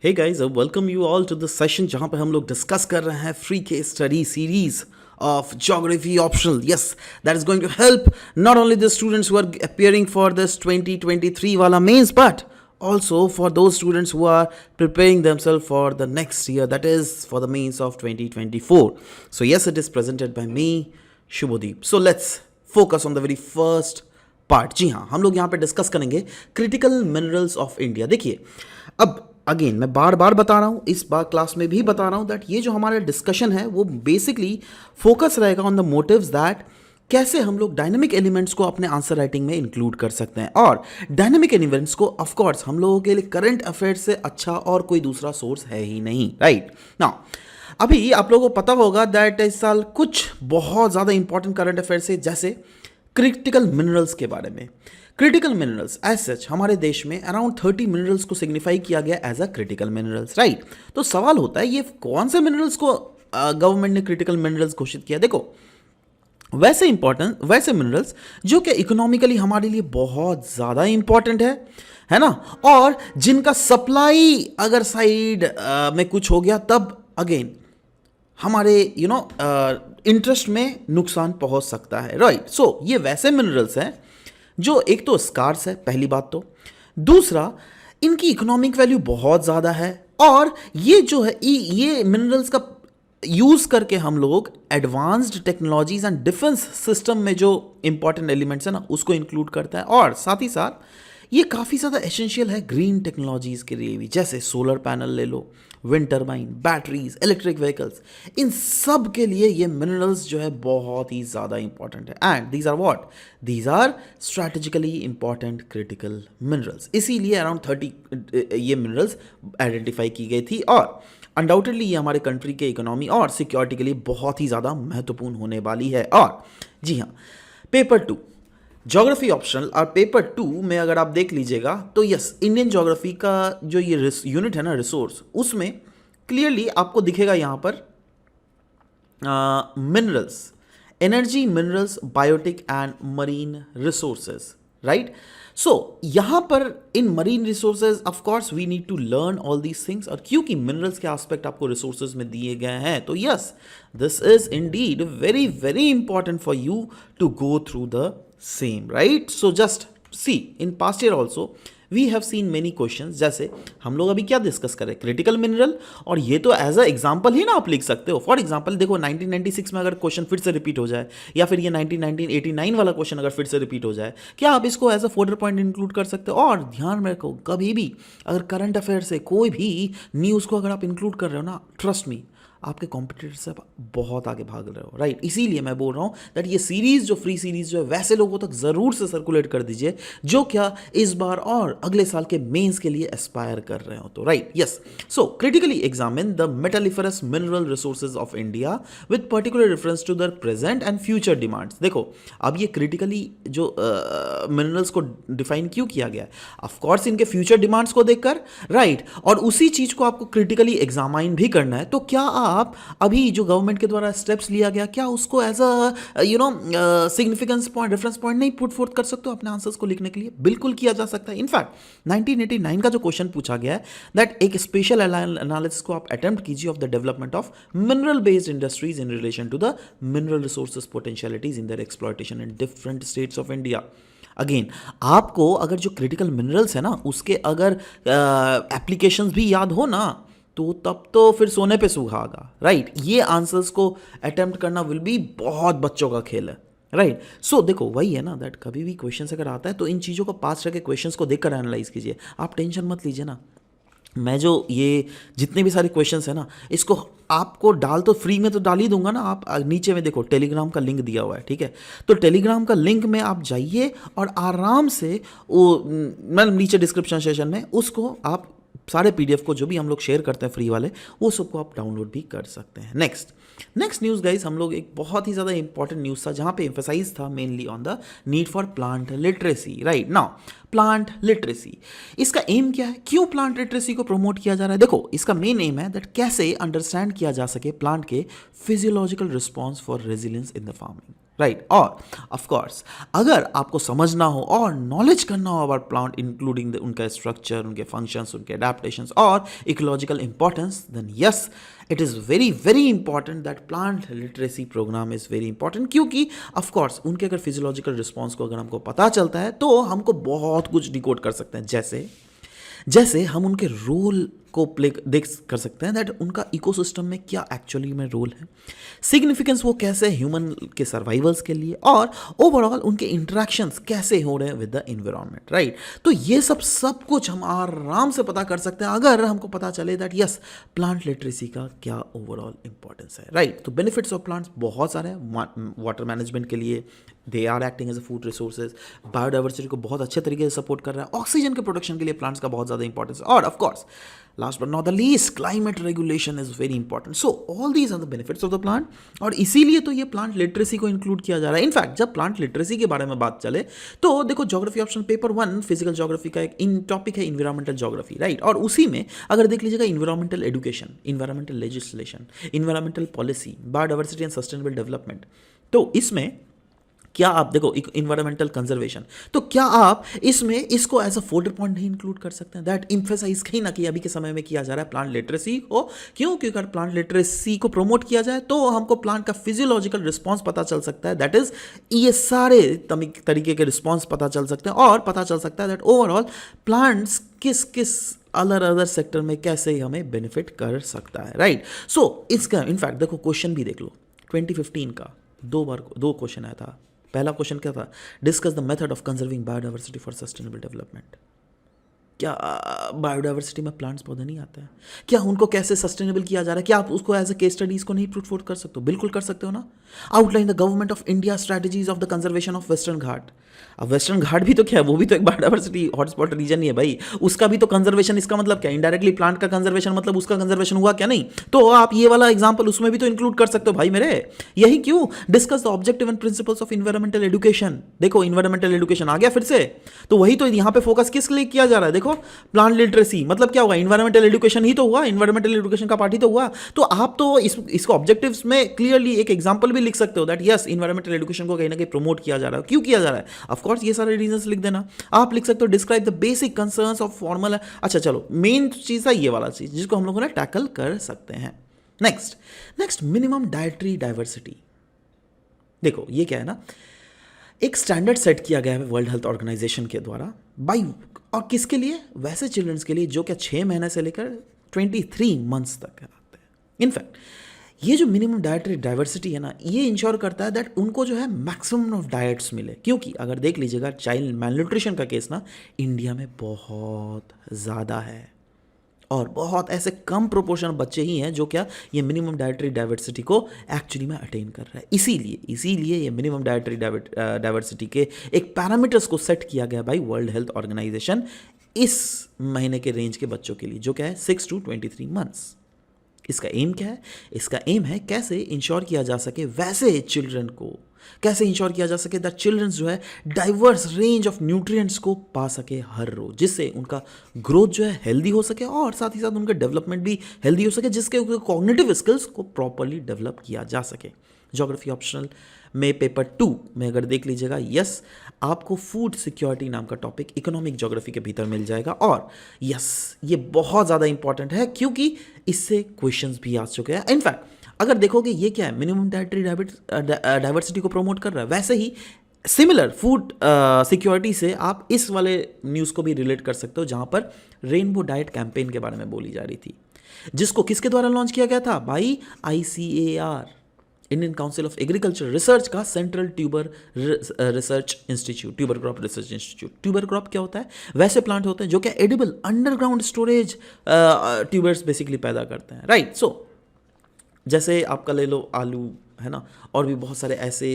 Hey guys, I welcome you all to this session जहाँ पे हम लोग डिस्कस कर रहे हैं free case study series of geography optional. Yes, that is going to help not only the students who are appearing for this 2023 wala mains, but also for those students who are preparing themselves for the next year, that is for the mains of 2024. So yes, it is presented by me, Shubhodeep. So let's focus on the very first part. जी हाँ, हम लोग यहाँ पे discuss करेंगे critical minerals of India. देखिए, अब again मैं बार बार बता रहा हूँ, इस बार क्लास में भी बता रहा हूँ दैट ये जो हमारा डिस्कशन है वो बेसिकली फोकस रहेगा ऑन द मोटिव्स दैट कैसे हम लोग डायनेमिक एलिमेंट्स को अपने आंसर राइटिंग में इंक्लूड कर सकते हैं. और डायनेमिक एलिमेंट्स को ऑफ कोर्स हम लोगों के लिए करंट अफेयर्स से अच्छा और कोई दूसरा सोर्स है ही नहीं. राइट नाउ, अभी आप लोगों को पता होगा दैट इस साल कुछ बहुत ज़्यादा इंपॉर्टेंट करंट अफेयर्स है, जैसे क्रिटिकल मिनरल्स के बारे में. क्रिटिकल मिनरल्स एज सच हमारे देश में अराउंड 30 मिनरल्स को सिग्निफाई किया गया as a critical minerals. Right, तो सवाल होता है ये कौन से मिनरल्स को गवर्नमेंट ने क्रिटिकल मिनरल्स घोषित किया. देखो, वैसे मिनरल्स जो कि इकोनॉमिकली हमारे लिए बहुत ज़्यादा इंपॉर्टेंट है ना, और जिनका सप्लाई अगर साइड में कुछ हो गया तब अगेन हमारे इंटरेस्ट में नुकसान पहुंच सकता है. राइट, सो ये वैसे मिनरल्स हैं जो एक तो स्कार्स है, पहली बात तो. दूसरा, इनकी इकोनॉमिक वैल्यू बहुत ज़्यादा है, और ये जो है ये मिनरल्स का यूज़ करके हम लोग advanced technologies and defence system में जो इंपॉर्टेंट एलिमेंट्स है ना उसको इंक्लूड करता है. और साथ ही साथ ये काफ़ी ज़्यादा एसेंशियल है ग्रीन टेक्नोलॉजीज़ के लिए भी, जैसे सोलर पैनल ले लो, wind turbine, batteries, electric vehicles, इन सब के लिए ये मिनरल्स जो है बहुत ही ज़्यादा इंपॉर्टेंट है. And these are what, these are strategically important critical minerals. इसीलिए अराउंड 30 ये मिनरल्स आइडेंटिफाई की गई थी, और अनडाउटेडली ये हमारे कंट्री के इकोनॉमी और सिक्योरिटी के लिए बहुत ही ज़्यादा महत्वपूर्ण होने वाली है. और जी हाँ, पेपर 2 ज्योग्राफी ऑप्शनल और पेपर 2 में अगर आप देख लीजिएगा तो यस, इंडियन ज्योग्राफी का जो ये यूनिट है ना, रिसोर्स, उसमें क्लियरली आपको दिखेगा यहाँ पर minerals, energy, minerals, biotic and marine resources. Right, so यहाँ पर इन marine resources of course we need to learn all these things, और क्योंकि मिनरल्स के एस्पेक्ट आपको रिसोर्सेज में दिए गए हैं तो yes, this is indeed very very important for you to go through the same. Right, so just see in past year also we have seen many questions. जैसे हम लोग अभी क्या डिस्कस करें, क्रिटिकल मिनरल, और ये तो एज अ एग्जांपल ही ना आप लिख सकते हो. फॉर एग्जांपल देखो, 1996 में अगर क्वेश्चन फिर से रिपीट हो जाए, या फिर ये 1989 वाला क्वेश्चन अगर फिर से रिपीट हो जाए, क्या आप इसको as a folder point include कर सकते हो. और ध्यान में रखो, कभी भी अगर करंट अफेयर से कोई भी न्यूज़ को अगर आप इंक्लूड कर रहे हो ना, ट्रस्ट मी, आपके कॉम्पिटिटर से आप बहुत आगे भाग रहे हो. राइट, इसीलिए मैं बोल रहा हूँ दैट ये सीरीज़ जो फ्री सीरीज़ जो है वैसे लोगों तक ज़रूर से सर्कुलेट कर दीजिए जो क्या इस बार और अगले साल के मेंस के लिए एस्पायर कर रहे हो. तो right, yes, so critically examine the metalliferous mineral resources of India with particular reference to the present and future demands. देखो, अब ये क्रिटिकली जो मिनरल्स को डिफाइन क्यों किया गया है, ऑफकोर्स इनके फ्यूचर डिमांड्स को देखकर. राइट, और उसी चीज़ को आपको क्रिटिकली एग्जामाइन भी करना है. तो क्या आप अभी जो गवर्नमेंट के द्वारा स्टेप्स लिया गया, क्या उसको as a significance point, reference point नहीं पुट फोर्थ कर सकते हो अपने आंसर्स को लिखने के लिए? बिल्कुल किया जा सकता है. इनफैक्ट 1989 का जो क्वेश्चन पूछा गया है दैट एक स्पेशल एनालिसिस को आप अटेम्प्ट कीजिए of the development of mineral based industries in relation to the mineral resources potentialities in their exploitation in different states of India. Again, आपको अगर जो क्रिटिकल मिनरल्स है ना उसके अगर एप्लीकेशंस भी याद हो ना, तो तब तो फिर सोने पे सुहागा. राइट, ये आंसर्स को अटेम्प्ट करना विल बी बहुत बच्चों का खेल है. राइट, सो देखो, वही है ना दैट कभी भी क्वेश्चन अगर आता है तो इन चीज़ों को पास रह के क्वेश्चंस को देखकर एनालाइज कीजिए. आप टेंशन मत लीजिए ना, मैं जो ये जितने भी सारे क्वेश्चंस है ना इसको आपको डाल तो फ्री में तो डाल ही दूंगा ना. आप नीचे में देखो टेलीग्राम का लिंक दिया हुआ है, ठीक है, तो टेलीग्राम का लिंक में आप जाइए और आराम से वो मतलब नीचे डिस्क्रिप्शन सेशन में उसको आप सारे पीडीएफ को जो भी हम लोग शेयर करते हैं फ्री वाले, वो सबको आप डाउनलोड भी कर सकते हैं. नेक्स्ट न्यूज़ गाइज, हम लोग एक बहुत ही ज़्यादा इंपॉर्टेंट न्यूज़ था जहाँ पे एम्फेसाइज था mainly on the need for plant literacy. Right now, plant literacy, इसका एम क्या है, क्यों प्लांट लिटरेसी को प्रमोट किया जा रहा है? देखो, इसका मेन एम है दैट कैसे अंडरस्टैंड किया जा सके प्लांट के physiological response for resilience in the farming. Right. और ऑफ कोर्स अगर आपको समझना हो और नॉलेज करना हो अबाउट प्लांट इंक्लूडिंग उनका स्ट्रक्चर, उनके फंक्शंस, उनके अडेप्टेशंस और ecological importance, then yes it is very very important that plant literacy program is very important, क्योंकि ऑफ कोर्स उनके अगर फिजियोलॉजिकल रिस्पॉन्स को अगर हमको पता चलता है तो हमको बहुत कुछ डिकोड कर सकते हैं। जैसे जैसे हम उनके रोल को प्ले देख कर सकते हैं, दैट उनका इकोसिस्टम में क्या एक्चुअली में रोल है, सिग्निफिकेंस वो कैसे ह्यूमन के सर्वाइवल्स के लिए, और ओवरऑल उनके इंटरेक्शंस कैसे हो रहे हैं विद द एनवायरनमेंट, राइट। तो ये सब कुछ हम आराम से पता कर सकते हैं अगर हमको पता चले दैट यस प्लांट लिटरेसी का क्या ओवरऑल इंपॉर्टेंस है, राइट। तो बेनिफिट्स ऑफ प्लांट्स बहुत सारे हैं। वाटर मैनेजमेंट के लिए they are acting as a food resources, biodiversity को बहुत अच्छे तरीके से सपोर्ट कर रहा है, ऑक्सीजन के प्रोडक्शन के लिए प्लांट्स का बहुत ज़्यादा इंपॉर्टेंस है, और of course last but not the least climate regulation is very important. So all these are the benefits of the plant, और इसीलिए तो ये प्लांट लिटरेसी को इंक्लूड किया जा रहा है। इनफैक्ट जब प्लांट लिटरेसी के बारे में बात चले तो देखो geography option paper 1 physical geography का एक इन टॉपिक है इन्वायरमेंटल ज्योग्राफी, राइट। और उसी में अगर देख लीजिएगा environmental education, environmental legislation, environmental policy, biodiversity and sustainable development, तो इसमें क्या आप देखो इन्वायरमेंटल कंजर्वेशन, तो क्या आप इसमें इसको एज अ फोल्डर पॉइंट नहीं इंक्लूड कर सकते हैं, दैट इम्फेसाइज कहीं ना कहीं अभी के समय में किया जा रहा है प्लांट लिटरेसी को। क्यों? क्योंकि अगर प्लांट लिटरेसी को प्रमोट किया जाए तो हमको प्लांट का फिजियोलॉजिकल रिस्पॉन्स पता चल सकता है, दैट इज ये सारे तरीके के रिस्पॉन्स पता चल सकते हैं, और पता चल सकता है दैट ओवरऑल प्लांट्स किस किस अदर सेक्टर में कैसे हमें बेनिफिट कर सकता है, राइट। सो इसका इनफैक्ट देखो क्वेश्चन भी देख लो 2015 का दो क्वेश्चन आया था। पहला क्वेश्चन क्या था? Discuss the method of conserving biodiversity for sustainable development. क्या बायोडाइवर्सिटी में प्लांट्स पौधे नहीं आते हैं? क्या उनको कैसे सस्टेनेबल किया जा रहा है? क्या आप उसको एज ए केस स्टडीज को नहीं पुट फॉरवर्ड कर सकते हो? बिल्कुल कर सकते हो ना। Outline the government of India strategies of the conservation of western Ghat. अब वेस्टर्न घाट भी तो क्या है, वो भी तो एक बायोडाइवर्सिटी हॉटस्पॉट रीजन ही है भाई, उसका भी तो कंजर्वेशन, इसका मतलब क्या इनडायरेक्टली प्लांट का कंजर्वेशन मतलब उसका कंजर्वेशन हुआ क्या? नहीं। तो आप ये वाला एग्जांपल उसमें भी तो इंक्लूड कर सकते हो भाई मेरे। यही क्यों discuss the objective and principles of environmental education. देखो इन्वायरमेंटल एजुकेशन आ गया फिर से, तो वही तो यहाँ पे फोकस किस लिए किया जा रहा है? देखो प्लांट लिटरेसी मतलब क्या होगा? इन्वायरमेंटल एजुकेशन ही तो हुआ, इन्वायरमेंटल एजुकेशन का पार्ट ही तो हुआ। तो आप तो इसको ऑब्जेक्टिव्स में क्लियरली एक एग्जांपल भी लिख सकते हो दैट यस इन्वायरमेंटल एजुकेशन को कहीं ना कहीं प्रमोट किया जा रहा है। क्यों किया जा रहा है? ऑफ कोर्स ये सारे रीजंस लिख देना। आप लिख सकते हो describe the basic concerns of formal. अच्छा चलो मेन चीज है ये वाला चीज जिसको हम लोगों ने टैकल कर सकते हैं। Next minimum dietary diversity. देखो ये क्या है ना, एक स्टैंडर्ड सेट किया गया है वर्ल्ड हेल्थ ऑर्गेनाइजेशन के द्वारा बाई, और किसके लिए? वैसे चिल्ड्रंस के लिए जो क्या 6 महीने से लेकर 23 मंथ्स तक आते हैं। इनफैक्ट ये जो मिनिमम डाइटरी डाइवर्सिटी है ना, ये इंश्योर करता है दैट उनको जो है मैक्सिमम ऑफ डाइट्स मिले। क्योंकि अगर देख लीजिएगा चाइल्ड मैलन्यूट्रिशन का केस ना इंडिया में बहुत ज़्यादा है, और बहुत ऐसे कम प्रोपोर्शन बच्चे ही हैं जो क्या ये मिनिमम डाइटरी डाइवर्सिटी को एक्चुअली में अटेन कर रहा है। इसीलिए ये मिनिमम डाइटरी डाइवर्सिटी के एक पैरामीटर्स को सेट किया गया बाय वर्ल्ड हेल्थ ऑर्गेनाइजेशन इस महीने के रेंज के बच्चों के लिए जो क्या है 6 to 23 मंथ्स। इसका एम क्या है? इसका एम है कैसे इंश्योर किया जा सके वैसे चिल्ड्रन को, कैसे इंश्योर किया जा सके दैट चिल्ड्रंस जो है डाइवर्स रेंज ऑफ न्यूट्रिएंट्स को पा सके हर रोज, जिससे उनका ग्रोथ जो है हेल्दी हो सके और साथ ही साथ उनका डेवलपमेंट भी हेल्दी हो सके, जिसके कॉग्निटिव स्किल्स को प्रॉपरली डेवलप किया जा सके। ज्योग्राफी ऑप्शनल में पेपर 2 में अगर देख लीजिएगा यस आपको फूड सिक्योरिटी नाम का टॉपिक इकोनॉमिक ज्योग्राफी के भीतर मिल जाएगा, और यस ये बहुत ज़्यादा इंपॉर्टेंट है क्योंकि इससे क्वेश्चंस भी आ चुके हैं। इनफैक्ट अगर देखोगे ये क्या है, मिनिमम डाइटरी डाइवर्सिटी को प्रमोट कर रहा है, वैसे ही सिमिलर फूड सिक्योरिटी से आप इस वाले न्यूज़ को भी रिलेट कर सकते हो जहाँ पर रेनबो डाइट कैंपेन के बारे में बोली जा रही थी, जिसको किसके द्वारा लॉन्च किया गया था? By ICAR, Indian council of agriculture research का central tuber research institute, tuber crop research institute. Tuber crop क्या होता है? वैसे प्लांट होते हैं जो क्या edible underground storage tubers basically पैदा करते हैं, राइट। सो जैसे आपका ले लो आलू है ना, और भी बहुत सारे ऐसे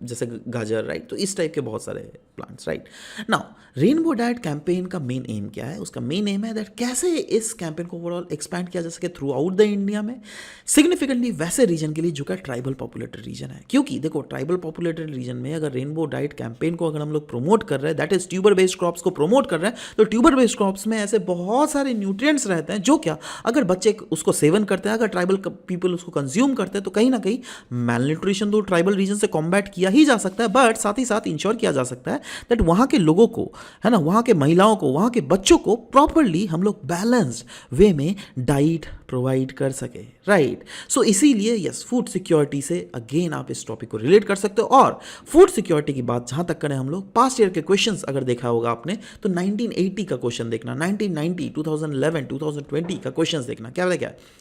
जैसे गाजर, राइट। तो इस टाइप के बहुत सारे plants, right. Now rainbow diet campaign का मेन एम क्या है? उसका मेन एम है दैट कैसे इस कैंपेन को ओवरऑल एक्सपैंड किया जा सके थ्रू आउट द इंडिया में, सिग्निफिकेंटली वैसे रीजन के लिए जो क्या ट्राइबल पॉपुलेटेड रीजन है। क्योंकि देखो ट्राइबल पॉपुलेटेड रीजन में अगर रेनबो डाइट कैंपेन को अगर हम लोग प्रमोट कर रहे हैं, that is tuber based crops को प्रमोट कर रहे हैं, तो ट्यूबर बेस्ड क्रॉप्स में ऐसे बहुत सारे न्यूट्रिएंट्स रहते हैं जो क्या अगर बच्चे उसको सेवन करते हैं, अगर ट्राइबल पीपल उसको कंज्यूम करते करते हैं तो कहीं ना कहीं मैल न्यूट्रिशन तो ट्राइबल रीजन से कॉम्बैट किया ही जा सकता है, बट साथ ही साथ इंश्योर किया जा सकता है दैट वहाँ के लोगों को, है ना, वहाँ के महिलाओं को, वहाँ के बच्चों को प्रॉपरली हम लोग बैलेंस्ड वे में डाइट प्रोवाइड कर सके, राइट। सो इसीलिए यस, फूड सिक्योरिटी से अगेन आप इस टॉपिक को रिलेट कर सकते हो। और फूड सिक्योरिटी की बात जहाँ तक करें हम लोग, पास्ट ईयर के क्वेश्चंस अगर देखा होगा आपने तो 1980 का क्वेश्चन देखना, 1990, 2011, 2020 का क्वेश्चंस देखना। क्या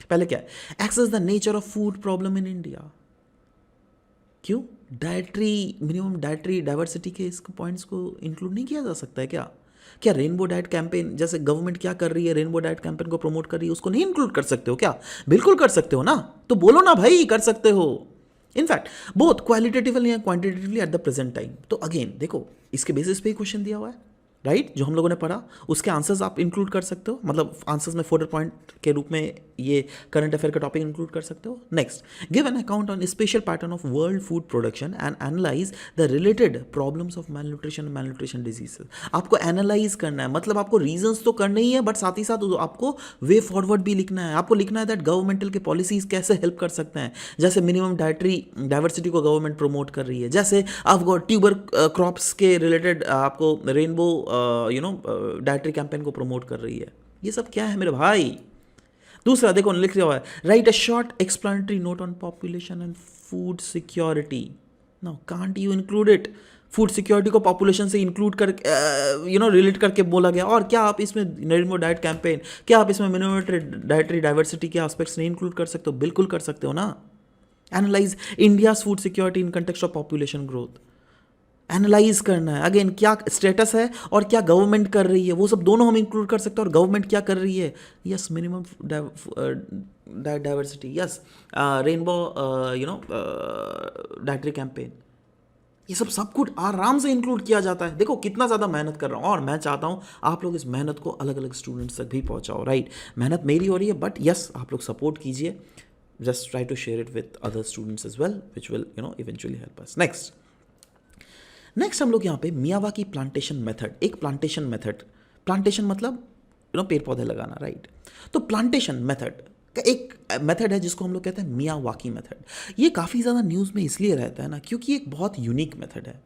पहले क्या है, assess the nature of food problem in India. क्यों मिनिमम डाइटरी डाइवर्सिटी के इस पॉइंट्स को इंक्लूड नहीं किया जा सकता है क्या रेनबो डाइट कैंपेन, जैसे गवर्नमेंट क्या कर रही है, रेनबो डाइट कैंपेन को प्रमोट कर रही है, उसको नहीं इंक्लूड कर सकते हो क्या? बिल्कुल कर सकते हो ना, तो बोलो ना भाई, कर सकते हो। In fact both qualitatively and quantitatively at the present time. तो अगेन देखो, इसके बेसिस पे ही क्वेश्चन दिया हुआ है, राइट, जो हम लोगों ने पढ़ा उसके आंसर्स आप इंक्लूड कर सकते हो, मतलब आंसर्स में फोल्डर पॉइंट के रूप में ये करंट अफेयर का टॉपिक इंक्लूड कर सकते हो। Next, give an account on special pattern of world food production and analyse the related problems of malnutrition diseases. आपको एनालाइज करना है, मतलब आपको रीजंस तो करने ही है, बट साथ ही साथ आपको वे फॉरवर्ड भी लिखना है। आपको लिखना है दैट गवर्नमेंटल के पॉलिसीज कैसे हेल्प कर सकते हैं, जैसे मिनिमम डाइटरी डाइवर्सिटी को गवर्नमेंट प्रमोट कर रही है, जैसे आपको ट्यूबर क्रॉप्स के रिलेटेड आपको रेनबो डाइटरी कैंपेन को प्रमोट कर रही है। ये सब क्या है मेरे भाई? दूसरा देखो, लिख रहा है, right a short explanatory note on population and food security. Now can't you include it? Food security को पॉपुलेशन से इंक्लूड कर रिलेट करके बोला गया, और क्या आप इसमें रेनबो डाइट कैंपेन, क्या आप इसमें मिनिमम डाइटरी डाइवर्सिटी के एस्पेक्ट्स नहीं इंक्लूड कर सकते हो? बिल्कुल कर सकते हो ना। Analyse India's food security in context of population growth. Analyse करना है, अगेन क्या स्टेटस है और क्या गवर्नमेंट कर रही है, वो सब दोनों हम इंक्लूड कर सकते हैं। और गवर्नमेंट क्या कर रही है, yes minimum diversity, yes rainbow dietary campaign, ये सब कुछ आराम से इंक्लूड किया जाता है। देखो कितना ज़्यादा मेहनत कर रहा हूँ, और मैं चाहता हूँ आप लोग इस मेहनत को अलग अलग स्टूडेंट्स तक भी पहुँचाओ, राइट। मेहनत मेरी हो रही है, बट यस आप लोग सपोर्ट कीजिए, just try to share it with other students as well, which will eventually help us. Next हम लोग यहाँ पे मियावाकी प्लांटेशन मेथड, एक प्लांटेशन मेथड, प्लांटेशन मतलब पेड़ पौधे लगाना, राइट। तो प्लांटेशन मेथड का एक मेथड है जिसको हम लोग कहते हैं मियावाकी मेथड। ये काफ़ी ज़्यादा न्यूज़ में इसलिए रहता है ना, क्योंकि एक बहुत यूनिक मेथड है।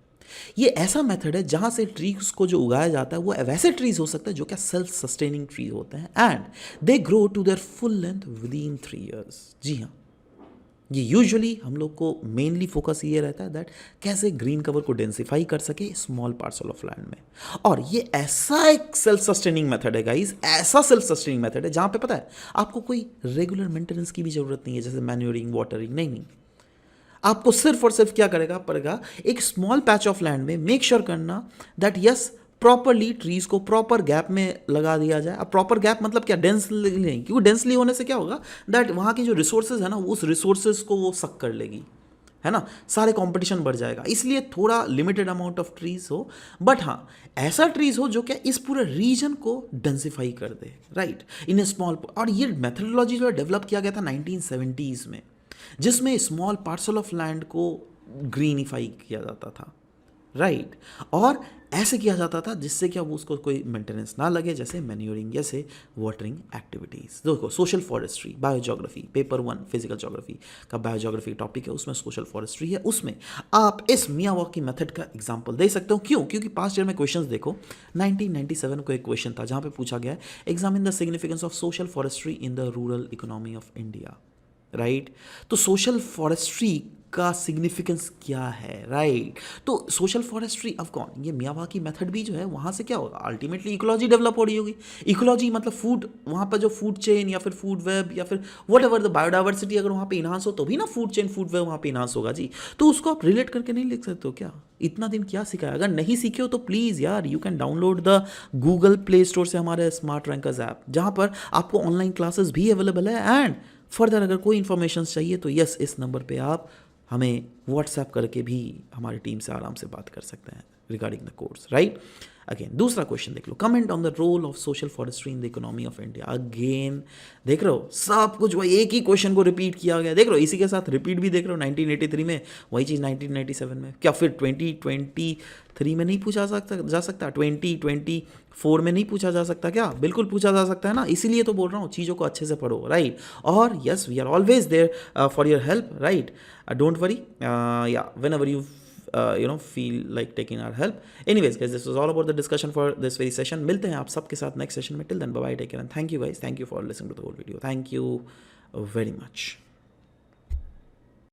ये ऐसा मेथड है जहाँ से ट्रीज को जो उगाया जाता है वो वैसे ट्रीज हो सकते हैं जो क्या सेल्फ सस्टेनिंग ट्री होते हैं, and they grow to their full length within 3 years। जी हाँ, ये यूजुअली हम लोग को मेनली फोकस ये रहता है दैट कैसे ग्रीन कवर को डेंसिफाई कर सके स्मॉल पार्सल ऑफ लैंड में। और ये ऐसा एक सेल्फ सस्टेनिंग मेथड है गाइस, ऐसा सेल्फ सस्टेनिंग मेथड है जहाँ पे पता है आपको कोई रेगुलर मेंटेनेंस की भी जरूरत नहीं है, जैसे मैन्योरिंग, वाटरिंग, नहीं। आपको सिर्फ और सिर्फ क्या पड़ेगा, एक स्मॉल पैच ऑफ लैंड में मेक श्योर करना दैट यस प्रॉपरली ट्रीज को प्रॉपर गैप में लगा दिया जाए। अब प्रॉपर गैप मतलब क्या, डेंसली नहीं, क्योंकि डेंसली होने से क्या होगा दैट वहाँ की जो रिसोर्सेज है ना, उस रिसोर्सेज को वो सक कर लेगी, है ना, सारे कंपटीशन बढ़ जाएगा। इसलिए थोड़ा लिमिटेड अमाउंट ऑफ ट्रीज हो, बट हाँ ऐसा ट्रीज हो जो क्या इस पूरे रीजन को डेंसिफाई कर दे, राइट, इन ए स्मॉल। और ये मेथडोलॉजी जो डेवलप किया गया था 1970s में, जिसमें स्मॉल पार्सल ऑफ लैंड को ग्रीनिफाई किया जाता था, राइट। और ऐसे किया जाता था जिससे क्या वो उसको कोई मेंटेनेंस ना लगे, जैसे मैन्योरिंग, जैसे वाटरिंग एक्टिविटीज़। देखो social forestry, biogeography, paper 1 physical geography का बायोजोग्राफी टॉपिक है, उसमें सोशल फॉरेस्ट्री है, उसमें आप इस मियावाकी मेथड का एग्जांपल दे सकते हो। क्यों? क्योंकि पास्ट ईयर में क्वेश्चंस देखो, 1997 को एक क्वेश्चन था जहाँ पे पूछा गया है, examine the significance of social forestry in the rural economy of India, right. तो सोशल फॉरेस्ट्री का सिग्निफिकेंस क्या है, राइट। तो सोशल फॉरेस्ट्री ऑफ कौन, ये मियावाकी मेथड भी जो है वहाँ से क्या होगा, अल्टीमेटली इकोलॉजी डेवलप हो रही होगी। इकोलॉजी मतलब फूड, वहाँ पर जो फूड चेन या फिर फूड वेब या फिर वट एवर द बायोडाइवर्सिटी अगर वहाँ पे इन्हांस हो तो भी ना फूड चेन फूड वेब वहाँ पे इन्हांस होगा जी। तो उसको आप रिलेट करके नहीं लिख सकते हो क्या? इतना दिन क्या सिखाया? अगर नहीं सीखे हो तो प्लीज़ यार you can download the Google play store से हमारे स्मार्ट रैंकर्स ऐप, जहाँ पर आपको ऑनलाइन क्लासेस भी अवेलेबल है। एंड फर्दर अगर कोई इन्फॉर्मेशन चाहिए तो यस इस नंबर पे आप हमें व्हाट्सएप करके भी हमारी टीम से आराम से बात कर सकते हैं regarding the course, right. Again दूसरा क्वेश्चन देख लो, comment on the role of social forestry in the economy of India. Again देख रहे हो सब कुछ वही एक ही क्वेश्चन को रिपीट किया गया, देख रहे हो इसी के साथ रिपीट भी देख रहे हो 1983 में, वही चीज़ 1997 में, क्या फिर 2023 में नहीं पूछा जा सकता 2024 में नहीं पूछा जा सकता क्या? बिल्कुल पूछा जा सकता है ना, इसीलिए तो बोल रहा हूँ चीज़ों को अच्छे से पढ़ो, राइट। और yes we are always there for your help, right, don't worry, yeah whenever you feel like taking our help. Anyways guys, this was all about the discussion for this very session. मिलते हैं आप सबके साथ next session में. Till then bye bye, take care and thank you guys, thank you for listening to the whole video. Thank you very much.